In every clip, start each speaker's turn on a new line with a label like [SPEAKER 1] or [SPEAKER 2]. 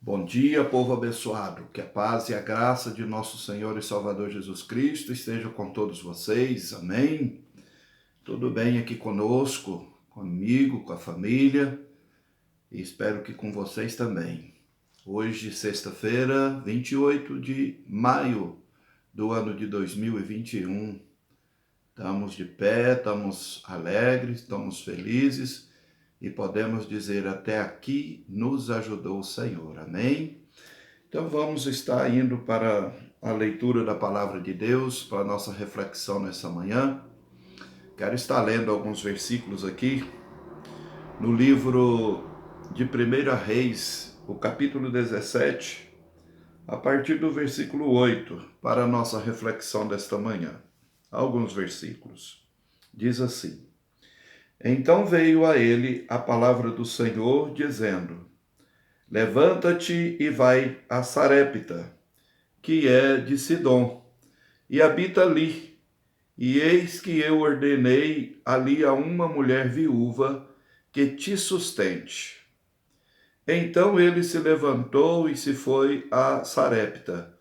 [SPEAKER 1] Bom dia, povo abençoado. Que a paz e a graça de nosso Senhor e Salvador Jesus Cristo estejam com todos vocês. Amém? Tudo bem aqui conosco, comigo, com a família e espero que com vocês também. Hoje, sexta-feira, 28 de maio do ano de 2021. Estamos de pé, estamos alegres, estamos felizes e podemos dizer: até aqui nos ajudou o Senhor. Amém? Então vamos estar indo para a leitura da palavra de Deus, para a nossa reflexão nessa manhã. Quero estar lendo alguns versículos aqui no livro de 1 Reis, o capítulo 17, a partir do versículo 8, para a nossa reflexão desta manhã. Alguns versículos. Diz assim: Então veio a ele a palavra do Senhor, dizendo: Levanta-te e vai a Sarepta, que é de Sidom, e habita ali. E eis que eu ordenei ali a uma mulher viúva que te sustente. Então ele se levantou e se foi a Sarepta.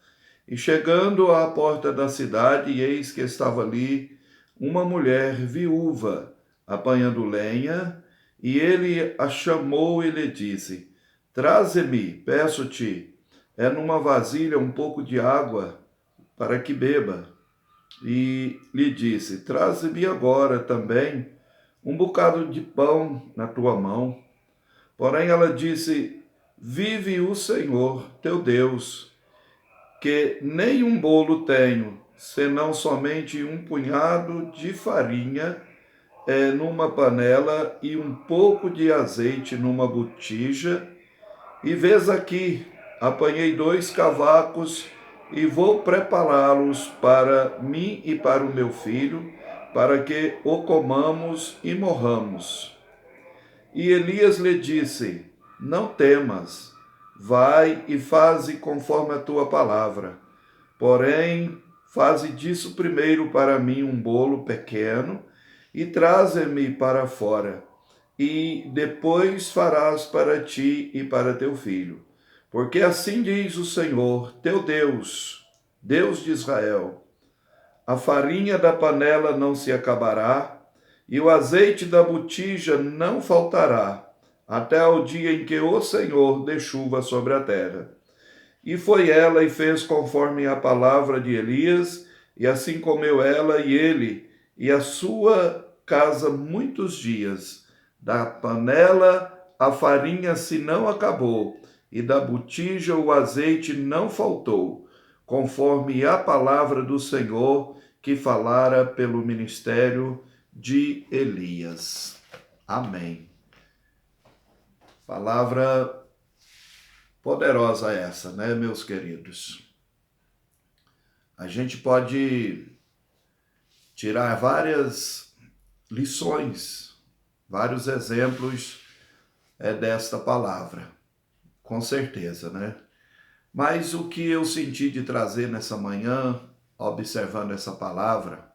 [SPEAKER 1] E chegando à porta da cidade, eis que estava ali uma mulher viúva, apanhando lenha, e ele a chamou e lhe disse: Traze-me, peço-te, numa vasilha um pouco de água para que beba. E lhe disse: Traze-me agora também um bocado de pão na tua mão. Porém ela disse: Vive o Senhor teu Deus, que nem um bolo tenho, senão somente um punhado de farinha numa panela e um pouco de azeite numa botija. E vês aqui, apanhei 2 cavacos e vou prepará-los para mim e para o meu filho, para que o comamos e morramos. E Elias lhe disse: Não temas, vai e faze conforme a tua palavra. Porém, faze disso primeiro para mim um bolo pequeno e traze-me para fora, e depois farás para ti e para teu filho. Porque assim diz o Senhor, teu Deus, Deus de Israel: a farinha da panela não se acabará, e o azeite da botija não faltará, até o dia em que o Senhor dê chuva sobre a terra. E foi ela e fez conforme a palavra de Elias, e assim comeu ela e ele e a sua casa muitos dias. Da panela a farinha se não acabou, e da botija o azeite não faltou, conforme a palavra do Senhor que falara pelo ministério de Elias. Amém. Palavra poderosa essa, né, meus queridos? A gente pode tirar várias lições, vários exemplos desta palavra, com certeza, né? Mas o que eu senti de trazer nessa manhã, observando essa palavra,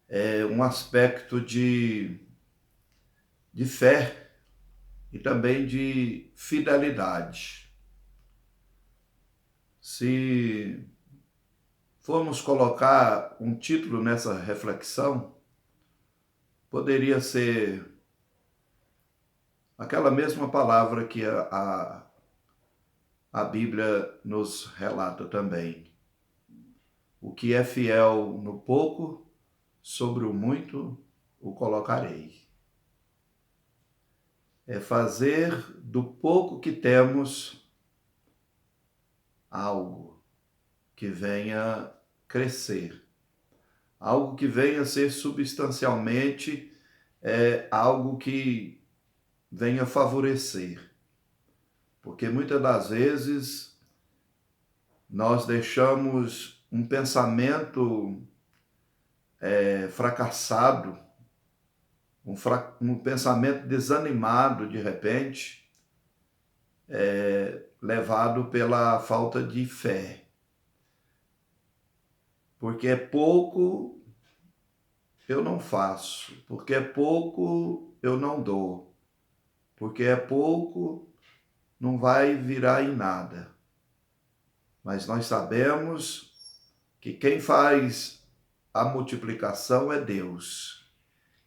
[SPEAKER 1] é um aspecto de fé e também de fidelidade. Se formos colocar um título nessa reflexão, poderia ser aquela mesma palavra que a Bíblia nos relata também. O que é fiel no pouco, sobre o muito o colocarei. É fazer do pouco que temos algo que venha crescer, algo que venha ser substancialmente algo que venha favorecer. Porque muitas das vezes nós deixamos um pensamento fracassado, um pensamento desanimado de repente, levado pela falta de fé. Porque é pouco, eu não faço. Porque é pouco, eu não dou. Porque é pouco, não vai virar em nada. Mas nós sabemos que quem faz a multiplicação é Deus.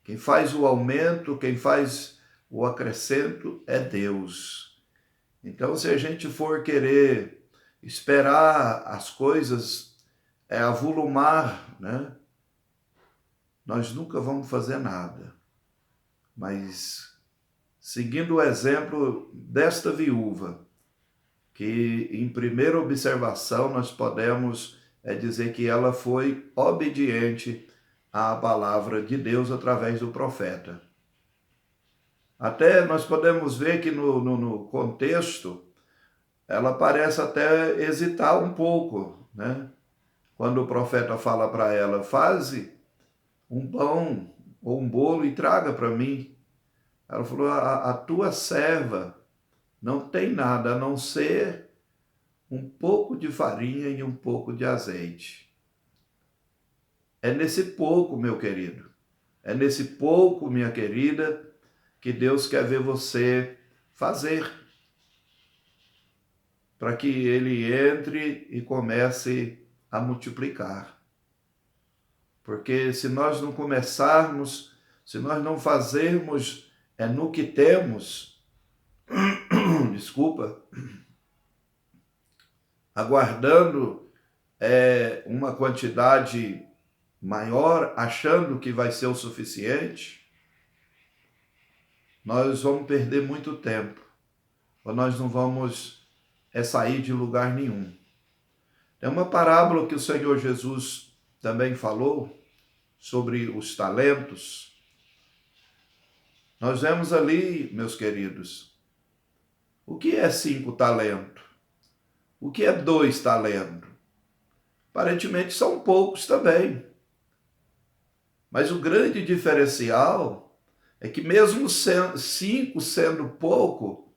[SPEAKER 1] Quem faz o aumento, quem faz o acrescento é Deus. Então, se a gente for querer esperar as coisas avolumar, né? Nós nunca vamos fazer nada. Mas, seguindo o exemplo desta viúva, que em primeira observação nós podemos dizer que ela foi obediente à palavra de Deus através do profeta. Até nós podemos ver que no contexto, ela parece até hesitar um pouco, né? Quando o profeta fala para ela, faze um pão ou um bolo e traga para mim. Ela falou, a tua serva não tem nada a não ser um pouco de farinha e um pouco de azeite. É nesse pouco, meu querido, é nesse pouco, minha querida, que Deus quer ver você fazer, para que Ele entre e comece a multiplicar. Porque se nós não começarmos, se nós não fazermos no que temos, desculpa, aguardando uma quantidade maior, achando que vai ser o suficiente, nós vamos perder muito tempo, ou nós não vamos sair de lugar nenhum. Tem uma parábola que o Senhor Jesus também falou sobre os talentos. Nós vemos ali, meus queridos, o que é 5 talentos? O que é 2 talentos? Aparentemente são poucos também. Mas o grande diferencial é que mesmo 5 sendo pouco,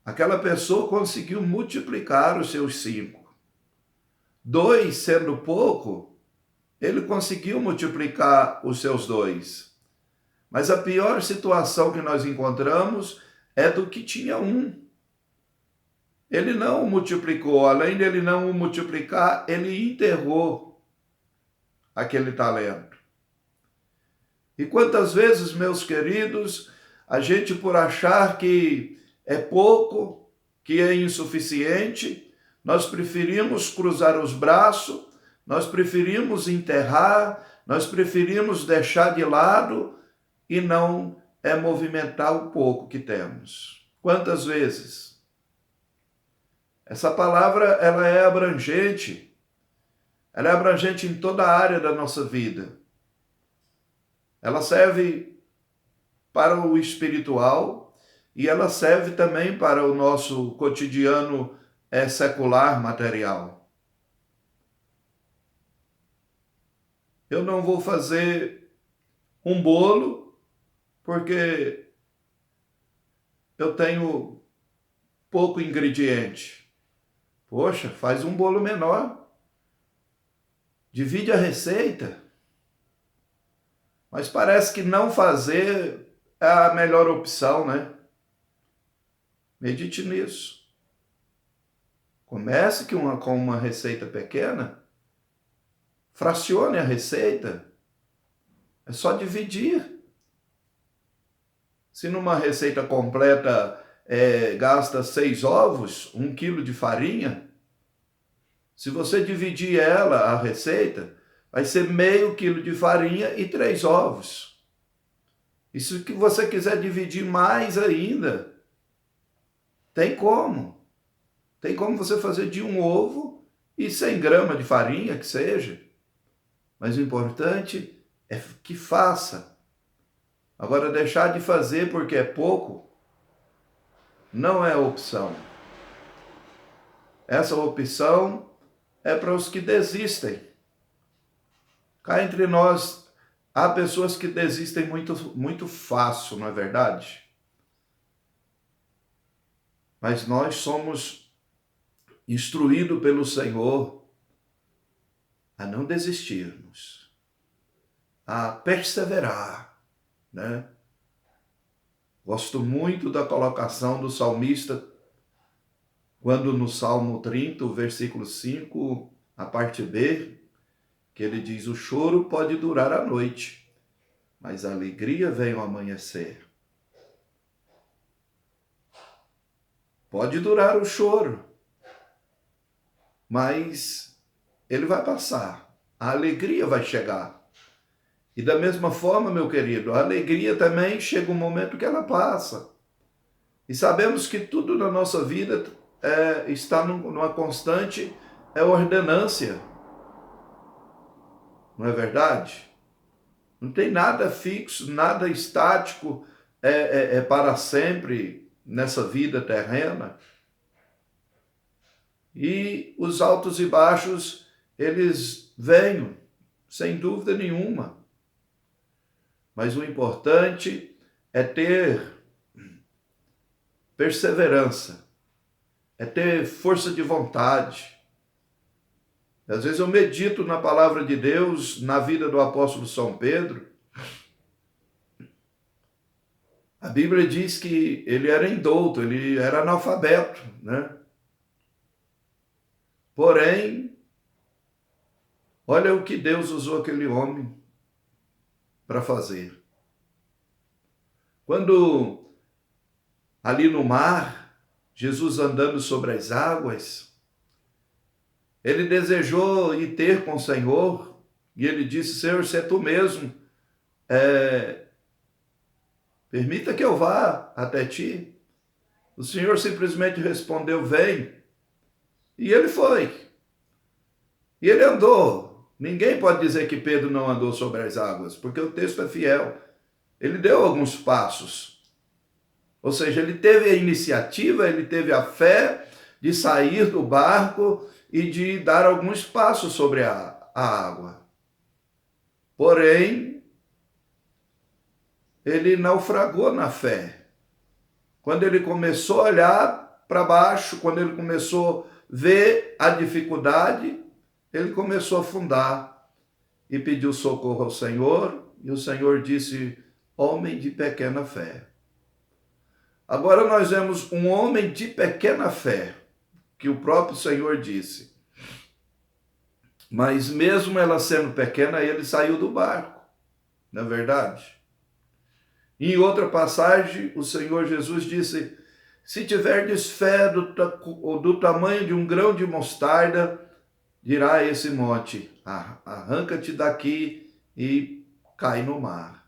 [SPEAKER 1] aquela pessoa conseguiu multiplicar os seus 5. 2 sendo pouco, ele conseguiu multiplicar os seus 2. Mas a pior situação que nós encontramos é do que tinha 1. Ele não o multiplicou, além de ele não o multiplicar, ele enterrou aquele talento. E quantas vezes, meus queridos, a gente por achar que é pouco, que é insuficiente, nós preferimos cruzar os braços, nós preferimos enterrar, nós preferimos deixar de lado e não movimentar o pouco que temos. Quantas vezes? Essa palavra, ela é abrangente. Ela é abrangente em toda a área da nossa vida. Ela serve para o espiritual e ela serve também para o nosso cotidiano secular, material. Eu não vou fazer um bolo porque eu tenho pouco ingrediente. Poxa, faz um bolo menor. Divide a receita. Mas parece que não fazer é a melhor opção, né? Medite nisso. Comece com uma receita pequena. Fracione a receita. É só dividir. Se numa receita completa gasta 6 ovos, 1 quilo de farinha, se você dividir a receita, vai ser meio quilo de farinha e 3 ovos. E se que você quiser dividir mais ainda, tem como. Tem como você fazer de 1 ovo e 100 gramas de farinha, que seja. Mas o importante é que faça. Agora, deixar de fazer porque é pouco, não é opção. Essa opção é para os que desistem. Cá entre nós, há pessoas que desistem muito, muito fácil, não é verdade? Mas nós somos instruídos pelo Senhor a não desistirmos, a perseverar, né? Gosto muito da colocação do salmista, quando no Salmo 30, o versículo 5, a parte B, que ele diz: o choro pode durar a noite, mas a alegria vem ao amanhecer. Pode durar o choro, mas ele vai passar. A alegria vai chegar. E da mesma forma, meu querido, a alegria também chega um momento que ela passa. E sabemos que tudo na nossa vida está numa constante ordenância. Não é verdade? Não tem nada fixo, nada estático, para sempre nessa vida terrena. E os altos e baixos, eles vêm, sem dúvida nenhuma. Mas o importante é ter perseverança, é ter força de vontade. Às vezes eu medito na palavra de Deus, na vida do apóstolo São Pedro. A Bíblia diz que ele era indouto, ele era analfabeto, né? Porém, olha o que Deus usou aquele homem para fazer. Quando ali no mar, Jesus andando sobre as águas, ele desejou ir ter com o Senhor, e ele disse: Senhor, se é tu mesmo, permita que eu vá até ti. O Senhor simplesmente respondeu: vem. E ele foi. E ele andou. Ninguém pode dizer que Pedro não andou sobre as águas, porque o texto é fiel. Ele deu alguns passos. Ou seja, ele teve a iniciativa, ele teve a fé de sair do barco e de dar alguns passos sobre a água. Porém, ele naufragou na fé. Quando ele começou a olhar para baixo, quando ele começou a ver a dificuldade, ele começou a afundar e pediu socorro ao Senhor, e o Senhor disse: homem de pequena fé. Agora nós vemos um homem de pequena fé, que o próprio Senhor disse. Mas mesmo ela sendo pequena, ele saiu do barco, não é verdade? Em outra passagem, o Senhor Jesus disse: se tiverdes fé do tamanho de um grão de mostarda, dirá a esse monte: arranca-te daqui e cai no mar.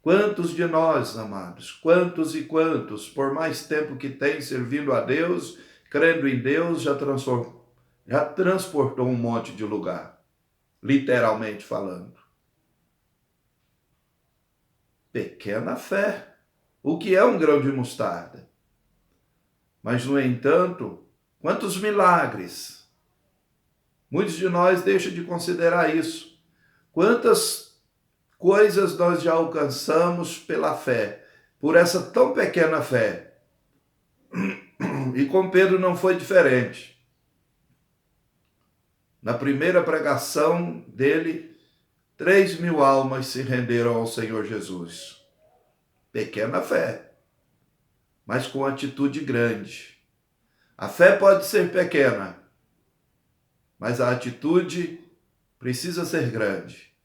[SPEAKER 1] Quantos de nós, amados, quantos e quantos, por mais tempo que tem servindo a Deus, crendo em Deus, já transportou um monte de lugar, literalmente falando. Pequena fé. O que é um grão de mostarda? Mas, no entanto, quantos milagres? Muitos de nós deixam de considerar isso. Quantas coisas nós já alcançamos pela fé, por essa tão pequena fé. E com Pedro não foi diferente. Na primeira pregação dele, 3.000 almas se renderam ao Senhor Jesus. Pequena fé, mas com atitude grande. A fé pode ser pequena, mas a atitude precisa ser grande.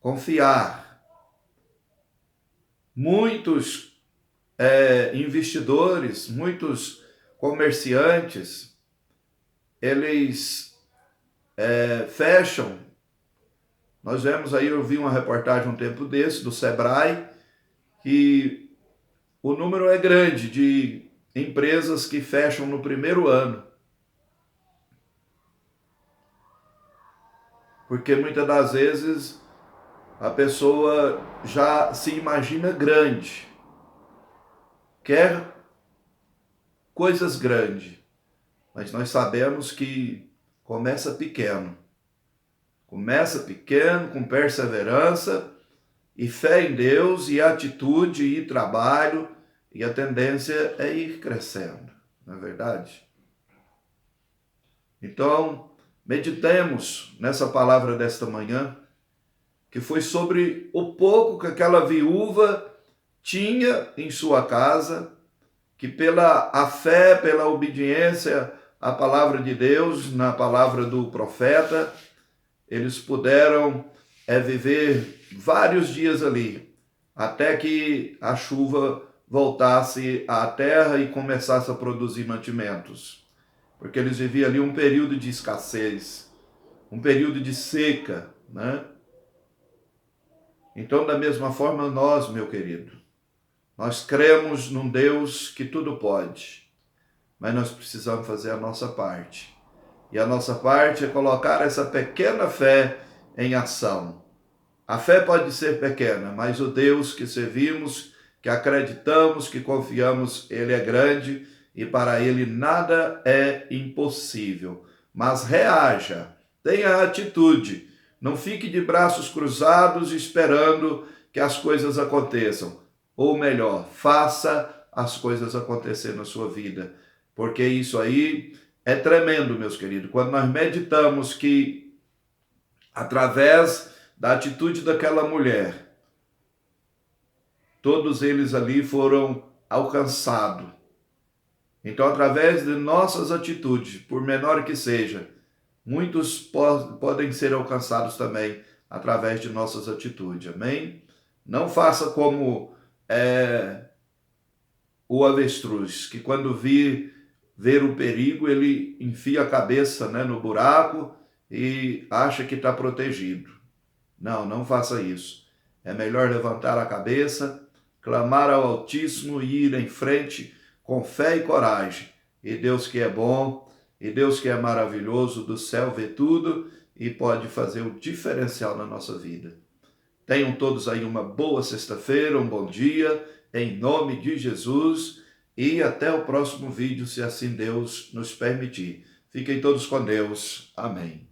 [SPEAKER 1] Confiar. Muitos investidores, muitos comerciantes, eles fecham. Nós vemos aí, eu vi uma reportagem um tempo desse, do Sebrae, que o número é grande de empresas que fecham no primeiro ano. Porque muitas das vezes a pessoa já se imagina grande, quer coisas grandes, mas nós sabemos que começa pequeno. Começa pequeno, com perseverança e fé em Deus e atitude e trabalho, e a tendência é ir crescendo, não é verdade? Então, meditemos nessa palavra desta manhã, que foi sobre o pouco que aquela viúva tinha em sua casa, que pela a fé, pela obediência à palavra de Deus, na palavra do profeta, eles puderam viver vários dias ali, até que a chuva voltasse à terra e começasse a produzir mantimentos. Porque eles viviam ali um período de escassez, um período de seca, né? Então, da mesma forma, nós, meu querido, nós cremos num Deus que tudo pode, mas nós precisamos fazer a nossa parte. E a nossa parte é colocar essa pequena fé em ação. A fé pode ser pequena, mas o Deus que servimos, que acreditamos, que confiamos, Ele é grande e para Ele nada é impossível. Mas reaja, tenha atitude, não fique de braços cruzados esperando que as coisas aconteçam. Ou melhor, faça as coisas acontecer na sua vida, porque isso aí é tremendo, meus queridos. Quando nós meditamos que, através da atitude daquela mulher, todos eles ali foram alcançados. Então, através de nossas atitudes, por menor que seja, muitos podem ser alcançados também através de nossas atitudes. Amém? Não faça como o avestruz, que quando ver o perigo, ele enfia a cabeça, né, no buraco e acha que está protegido. Não, não faça isso. É melhor levantar a cabeça, clamar ao Altíssimo e ir em frente com fé e coragem. E Deus que é bom, e Deus que é maravilhoso, do céu vê tudo e pode fazer o diferencial na nossa vida. Tenham todos aí uma boa sexta-feira, um bom dia, em nome de Jesus, e até o próximo vídeo, se assim Deus nos permitir. Fiquem todos com Deus. Amém.